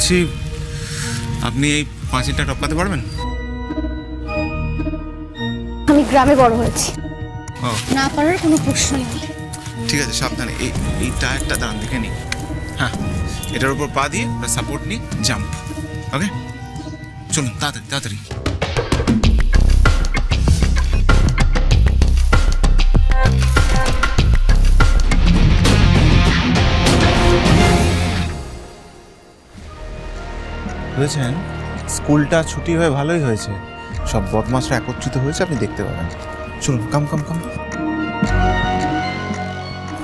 বলছি, আপনি এই পাঁচিলটা টপকাতে পারবেন? আমি গ্রামে বড় হয়েছি, ও না পারার কোনো প্রশ্নই নেই। ঠিক আছে, সাবধানে। এই টায়ারটা দাঁড়ান, দেখে নিই। হ্যাঁ, এটার উপর পা দিয়ে সাপোর্ট নিয়ে জাম্প। ওকে, চলুন তাড়াতাড়ি তাড়াতাড়ি। বুঝেছেন, স্কুলটা ছুটি হয়ে ভালোই হয়েছে। সব বদমাশরা একত্রিত হয়েছে, আপনি দেখতে পাবেন। চলুন, কাম কাম কাম,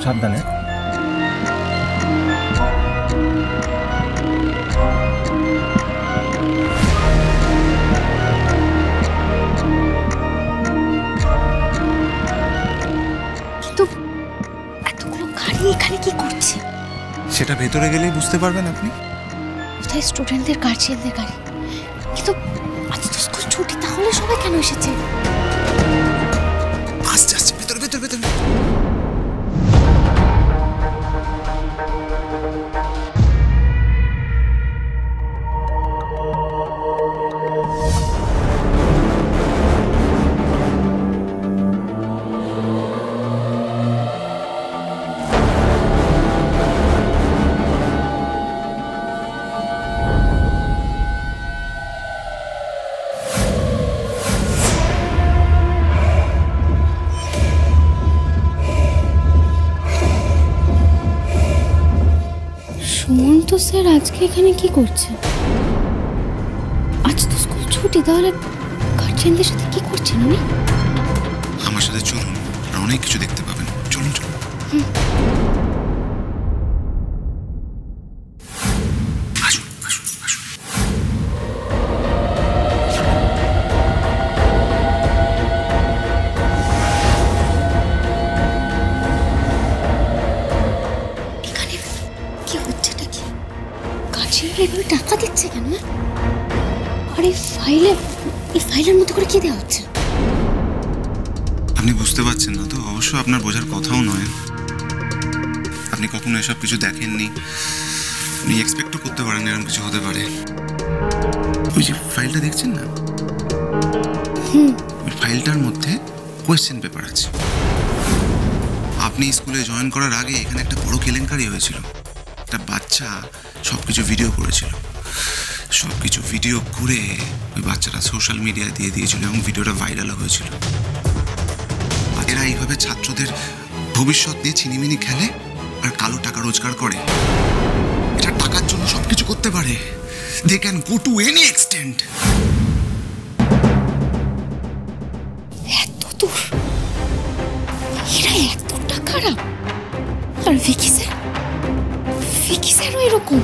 সাবধানে। কিন্তু এতগুলো গাড়ি এখানে কি করছে? সেটা ভেতরে গেলেই বুঝতে পারবেন আপনি। কোথায় স্টুডেন্টদের গার্জিয়ানদের গাড়ি। কিন্তু আজ তো স্কুল ছুটি, তাহলে সবাই কেন এসেছে? আস্তে আস্তে ভেতরে ভেতরে ভেতরে। সুমন্ত স্যার আজকে এখানে কি করছে? আজ তো স্কুল ছুটি, তাহলে গার্জিয়ানদের সাথে কি করছেন উনি? আমার সাথে চলুন, আর অনেক কিছু দেখতে পাবেন। চলুন চলুন। আসুন আসুন আসুন। এখানে কি হচ্ছে নাকি? গার্জিয়ানরা এভাবে টাকা দিচ্ছে কেন? আর এই ফাইলের মতো করে কি দেওয়া হচ্ছে? আপনি বুঝতে পারছেন না তো? অবশ্য আপনার বোঝার কথাও নয়। আপনি কখনো এসব কিছু দেখেননি, আপনি এক্সপেক্টও করতে পারেন এরকম কিছু হতে পারে। ওই যে ফাইলটা দেখছেন না, ওই ফাইলটার মধ্যে কোয়েশ্চেন পেপার আছে। আপনি স্কুলে জয়েন করার আগে এখানে একটা বড় কেলেঙ্কারি হয়েছিল। একটা বাচ্চা সবকিছু ভিডিও করেছিল। সবকিছু ভিডিও করে ওই বাচ্চাটা সোশ্যাল মিডিয়ায় দিয়ে দিয়েছিল এবং ভিডিওটা ভাইরাল হয়েছিল। এরা এইভাবে ছাত্রদের ভবিষ্যৎ নিয়ে ছিনিমিনি খেলে আর কালো টাকা রোজগার করে। এটা টাকার জন্য সবকিছু করতে পারে। They can go to any extent. এত দূর? এরা এতটা খারাপ? আর ভিকি স্যারও এরকম?